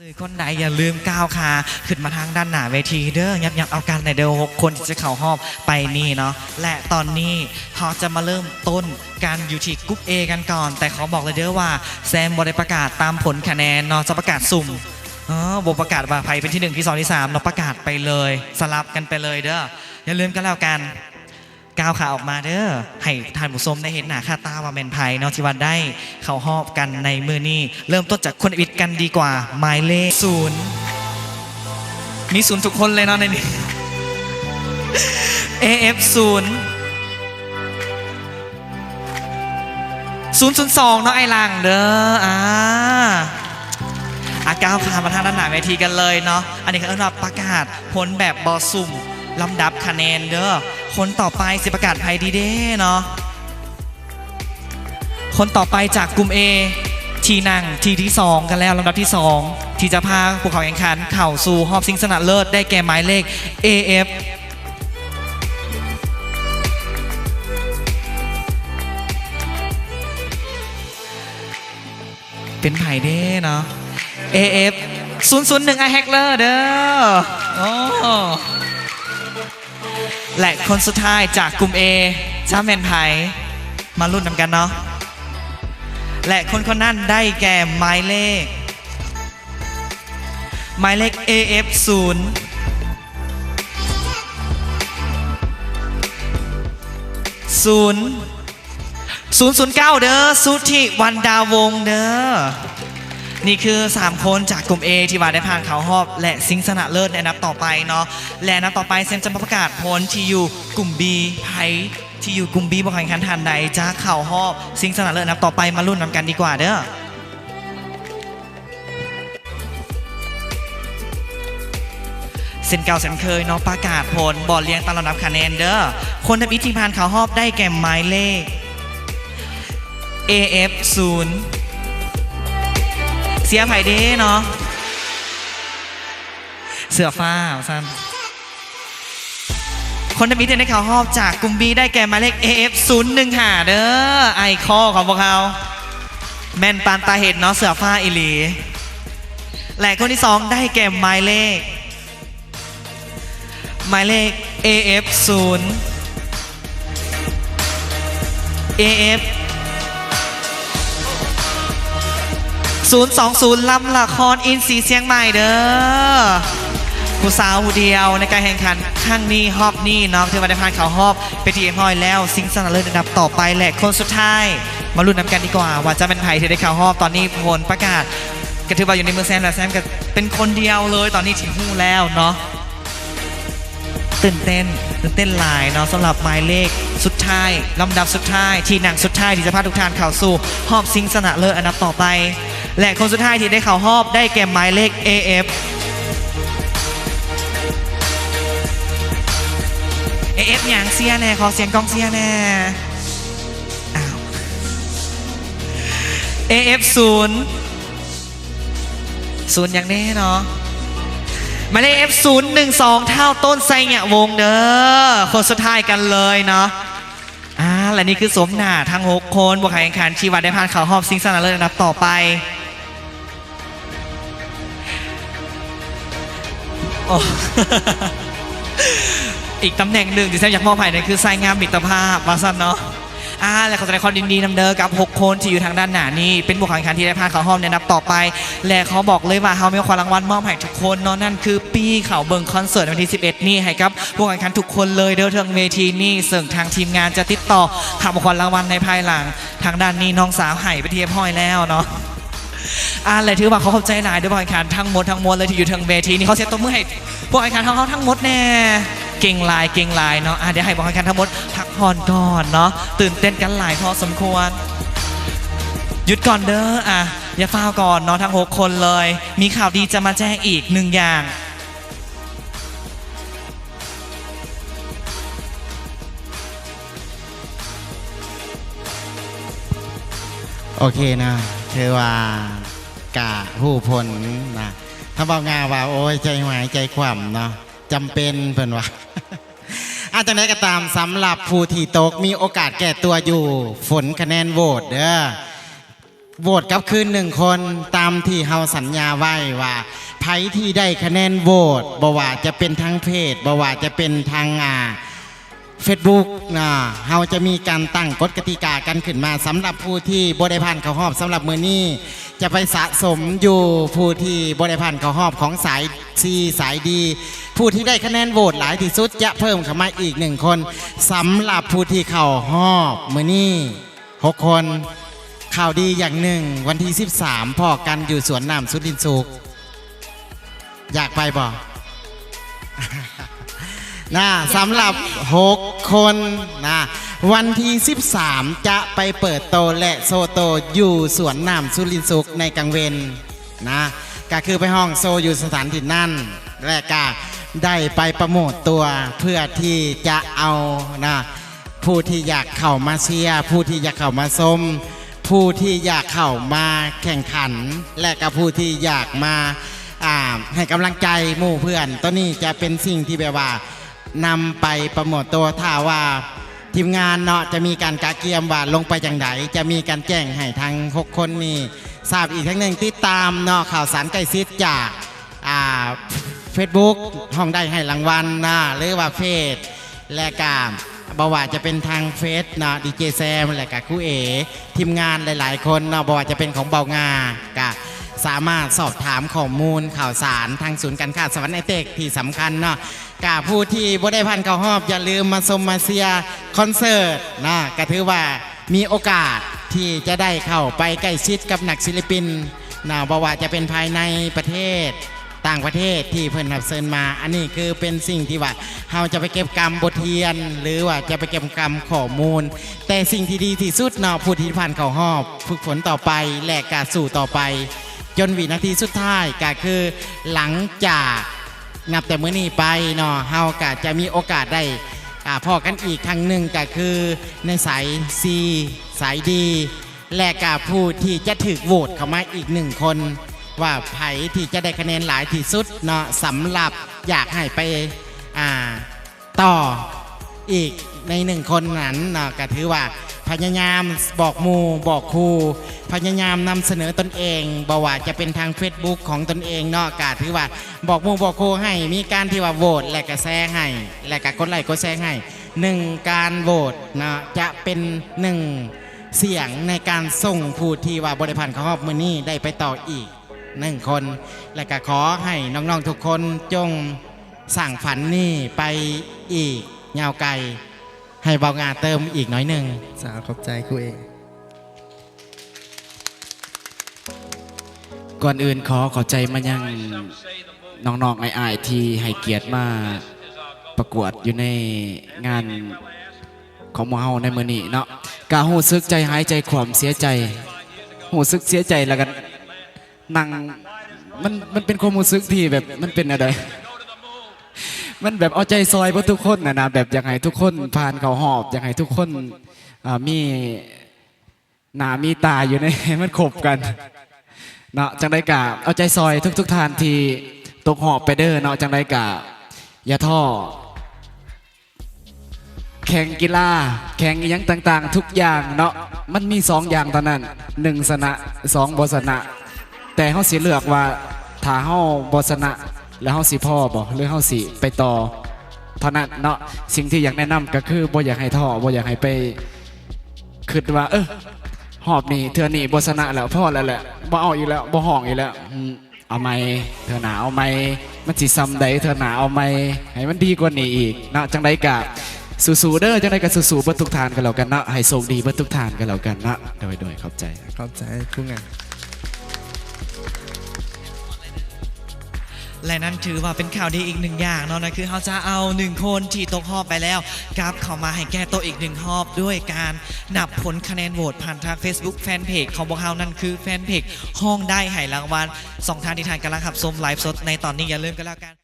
สื่อคนใดอย่าลืมก้าวขาขึ้นมาทางด้านหน้าเวทีเด้อยับเอากันในเดียว6 คนที่จะเข้าหอบไปนี่เนาะและตอนนี้เขาจะมาเริ่มต้นการอยู่ที่กรุ๊ป A กันก่อนแต่เขาบอกเลยเด้อว่าแซมบได้ประกาศตามผลคะแนนเนาะจะประกาศสุ่มบประกาศว่าใครเป็นที่1ที่2ที่3เราประกาศไปเลยสลับกันไปเลยเด้ออย่าลืมกันแล้วกันก้าวขาออกมาเด้อให้ท่านผู้ชมได้เห็นหน้าค่าตาว่าแมนไพ่เนาะที่ว่าได้เข้าหอบกันในมือนี้เริ่มต้นจากคนอิดกันดีกว่าหมายเลข0มี0ทุกคนเลยเนาะในนี้ AF 002เนาะไอหลังเด้อก้าวขามาทางด้านหน้าเวทีกันเลยเนาะอันนี้คือเราประกาศผลแบบบอสุ่มลำดับคะแนนเด้อคนต่อไปสิประกาศไพ่ดีเด้เนาะคนต่อไปจากกลุ่ม A ทีนั่งทีที่2กันแล้วลำดับที่2ที่จะพาพวกเขาแข่งขันเข่าสู่หอบชิงชนะเลิศได้แก่หมายเลข AF เป็นไผ่เด้เนาะ AF 001ไอแฮกเลอร์เด้อและคนสุดท้ายจากกลุ่ม A จ้าแมนไพมาลุ้นนำกันเนาะและคนนั้นได้แก่หมายเลขAF 009เด้อสุทธิวันดาวงเด้อนี่คือ3คนจากกลุ่ม A ที่ว่าได้ผ่านเขาหอบและชิงชนะเลิศในนับต่อไปเนาะและนับต่อไปเซมจะประกาศผลที่อยู่กลุ่ม B ไพ่ที่อยู่กลุ่ม B บอกแข่งขันทันใดจะเข่าหอบชิงชนะเลิศนับต่อไปมาลุ้นนำกันดีกว่าเด้อเส้นเก่าเส้นเคยเนาะประกาศผลบอลเลี้ยงตามลำดับคะแนนเด้อคนทำพิธีผ่านเขาหอบได้แก่หมายเลข AF 0เสียไผ่เด้เนาะเสือฟ้าสั้นคนทำมิตรในข่าวหอบจากกลุ่ม B ได้แก่หมายเลข AF 015เด้อไอคอของพวกเขาแมนปานตาเห็ดเนาะเสือฟ้าอิลีและคนที่2ได้แก่หมายเลขAF 020ลำละครอินทรีเชียงใหม่เด้อผู้สาวผู้เดียวในการแข่งขันครั้งนี้ฮอบนี่เนาะถือว่าได้ผ่านเขาฮอบไปทีเอ็มฮอยแล้วซิงชนะเลิศอันดับต่อไปแหละคนสุดท้ายมาลุ้นนำกันดีกว่าว่าจะเป็นไผ่ที่ได้เขาฮอบตอนนี้ผลประกาศก็ถือว่าอยู่ในมือแซมและแซมก็เป็นคนเดียวเลยตอนนี้ถึงหู้แล้วเนาะตื่นเต้นหลายเนาะสำหรับหมายเลขสุดท้ายลำดับสุดท้ายที่หนังสุดท้ายที่จะพาทุกท่านเข้าสู่หอบซิงชนะเลิศอันดับต่อไปและคนสุดท้ายที่ได้เข้าหอบได้แก่หมายเลข AF อย่างเสียแน่ขอเสียงกองเสียแน่AF 0อย่างนี้เนาะหมายเลข F 012เท่าต้นไซเนี่ยวงเด้อคนสุดท้ายกันเลยเนาะและนี่คือสมหน้าทั้ง6คนบวกแข่งขันชีวัตได้ผ่านเขาหอบซิงชนะเลิศอันดับต่อไปอีกตำแหน่งหนึ่งที่แซมอยากมอบให้นั่นคือไซงามมิตรภาพมาสั้นเนาะและขอแสดงความยินดีนำเด้อกับ6คนที่อยู่ทางด้านหน้านี่เป็นบุคคลแข่งขันที่ได้ผ่านเขาห้องในนับต่อไปและเขาบอกเลยว่าเขามีของรางวัลมอบให้ทุกคนเนาะนั่นคือปีเขาเบิงคอนเสิร์ตวันที่11นี่ให้กับผู้แข่งขันทุกคนเลยเด้อทางเวทีนี่ซึ่งทางทีมงานจะติดต่อหาบุคคลรางวัลในภายหลังทางด้านนี้น้องสาวให้ไปเทียบห้อยแล้วเนาะอะไรถือว่าเขาเข้าใจหลายด้วยผู้แข่งขันทั้งหมดเลยที่อยู่ทางเวทีนี่เขาเสียตัวมือให้ผู้แข่งขันเขาทั้งหมดแน่เก่งลายเนาะเดี๋ยวให้ผู้แข่งขันทั้งหมดพักผ่อนก่อนเนาะตื่นเต้นกันหลายพอสมควรหยุดก่อนเด้ออย่าฟ้าวก่อนเนาะทั้ง6คนเลยมีข่าวดีจะมาแจ้งอีก1อย่างโอเคนะคือว่ากะผู้พลนะถ้าบอกงาว่าโอ้ยใจหมายใจคว่ำเนาะจำเป็นเพิ่นว่าอาจจะได้ก็ตามสำหรับผู้ที่ตกมีโอกาสแก่ตัวอยู่ฝนคะแนนโหวตเด้อ โหวตกลับคืนหนึ่งคนตามที่เฮาสัญญาไว้ว่าไผที่ได้คะแนนโหวตบ่ว่าจะเป็นทางเพจบ่ว่าจะเป็นทางFacebook เฮาจะมีการตั้งกฎกติกากันขึ้นมาสำหรับผู้ที่บ่ได้ผ่านเข้ารอบสำหรับมื้อนี้จะไปสะสมอยู่ผู้ที่บ่ได้ผ่านเข้ารอบของสายซีสายดีผู้ที่ได้คะแนนโหวตหลายที่สุดจะเพิ่มเข้ามาอีก1คนสำหรับผู้ที่เข้ารอบมื้อนี้6คนข่าวดีอย่างหนึ่งวันที่13พอกันอยู่สวนน้ำสุรินทร์สุขอยากไปบ่ นะสำหรับ6คนนะวันที่13จะไปเปิดโตและโซโตอยู่สวนน้ำสุรินทร์สุขในกลางเวนนะก็คือไปห้องโซอยู่สถานที่นั่นและก็ได้ไปโปรโมตตัวเพื่อที่จะเอานะผู้ที่อยากเข้ามาเชียร์ผู้ที่อยากเข้ามาชมผู้ที่อยากเข้ามาแข่งขันและกับผู้ที่อยากมาให้กำลังใจหมู่เพื่อนตัวนี้จะเป็นสิ่งที่แบบว่านำไปโปรโมตตัวถ้าว่าทีมงานเนาะจะมีการกะเกียมว่าลงไปจังไดจะมีการแจ้งให้ทาง6คนนี้ทราบอีกทั้งหนึ่งติดตามเนาะข่าวสารใกล้ชิดจากFacebook ห้องได้ให้รางวัลนะหรือว่าเฟซและการบ่ว่าจะเป็นทางเฟซเนาะดีเจแซมและกับครูเอทีมงานหลายๆคนเนาะบ่ว่าจะเป็นของเบางากะสามารถสอบถามข้อมูลข่าวสารทางศูนย์การค้าสวรรค์ไอเทคที่สำคัญเนาะกาผู้ที่บ่ได้พันเข้ารอบอย่าลืมมาชมมาเชียร์คอนเสิร์ตนะก็ถือว่ามีโอกาสที่จะได้เข้าไปใกล้ชิดกับนักศิลปินนะบ่ว่าจะเป็นภายในประเทศต่างประเทศที่เพิ่นรับเชิญมาอันนี้คือเป็นสิ่งที่ว่าเราจะไปเก็บกรรมบทเรียนหรือว่าจะไปเก็บกรรมข้อมูลแต่สิ่งที่ดีที่สุดเนาะผู้ที่ผ่านเข้ารอบฝึกฝนต่อไปและการสู่ต่อไปจนวินาทีสุดท้ายก็คือหลังจากนับแต่มื้อนี้ไปเนาะเฮาก็จะมีโอกาสได้พอกันอีกครั้งหนึ่งก็คือในสาย C สายดีและกับผู้ที่จะถูกโหวตเข้ามาอีก1คนว่าไผที่จะได้คะแนนหลายที่สุดเนาะสำหรับอยากให้ไปต่ออีกใน1คนนั้นเนาะก็ถือว่าพยายามบอกหมู่บอกครูพยายามนำเสนอตนเองบ่ว่าจะเป็นทาง Facebook ของตนเองเนาะก็ถือว่าบอกหมู่บอกครูให้มีการที่ว่าโหวตและก็แชร์ให้และก็กดไลค์กดแชร์ให้1การโหวตเนาะจะเป็น1เสียงในการส่งผู้ที่ว่าบริพันธ์เข้ารอบมื้อนี้ได้ไปต่ออีก1คนและก็ขอให้น้องๆทุกคนจงสั่งฝันนี่ไปอีกยาวไกลให้เบางาเติมอีกน้อยหนึ่งสาขอบใจครูเองก่อนอื่นขอใจมายังน้องๆไอ้ๆที่ให้เกียรติมาประกวดอยู่ในงานของหมู่เฮาในมื้อนี้เนาะกะฮู้สึกใจหายใจความเสียใจฮู้สึกเสียใจแล้วกันนั่งมันเป็นความรู้สึกที่แบบมันเป็นอะไรมันแบบเอาใจซอยพวกทุกคนนะแบบอยากให้ทุกคนผ่านเขาหอบอยากให้ทุกคนมีหน้ามีตาอยู่ใน มันขบกันเนาะจังได้กะเอาใจซอยทุกทานที่ตกหอบไปเด้อเนาะจังได้กะอย่าท้อแข่งกีฬาแข่งอหยังต่างๆทุกอย่างเนาะมันมี2อย่างเท่านั้น1ชนะ2บ่ชนะแต่เฮาสิเลือกว่าถ้าเฮาบ่ชนะแล้วเฮาสิพ่อบ่หรือเฮาสิไปต่อเท่านั้นเนาะสิ่งที่อยากแนะนำก็คือบ่อยากให้ท้อบ่อยากให้ไปคิดว่าหอบนี่เทื่อนี่บ่ชนะแล้วพ่อแล้วแหละบ่เอาอีกแล้วบ่ห้องอีกแล้วเอาใหม่เทื่อหน้าเอาใหม่มันสิซ้ำใดเทื่อหน้าเอาใหม่ให้มันดีกว่านี้อีกเนาะจังได๋ก็สู้ๆเด้อจังได๋ก็สู้ๆเบิดทุกทานกันแล้วกันเนาะให้โชคดีเบิดทุกทานกันแล้วกันเนาะโดยขอบใจทุกงานและนั่นถือว่าเป็นข่าวดีอีก1อย่างเนาะนะคือเขาจะเอา1คนที่ตกรอบไปแล้วกลับเข้ามาให้แก้ตัวอีก1รอบด้วยการนับผลคะแนนโหวตผ่านทาง Facebook แฟนเพจของพวกเขานั่นคือแฟนเพจห้องได้ให้รางวัล2 ท่านที่ทานกำลังขับชมไลฟ์สดในตอนนี้อย่าลืมกันแล้วกัน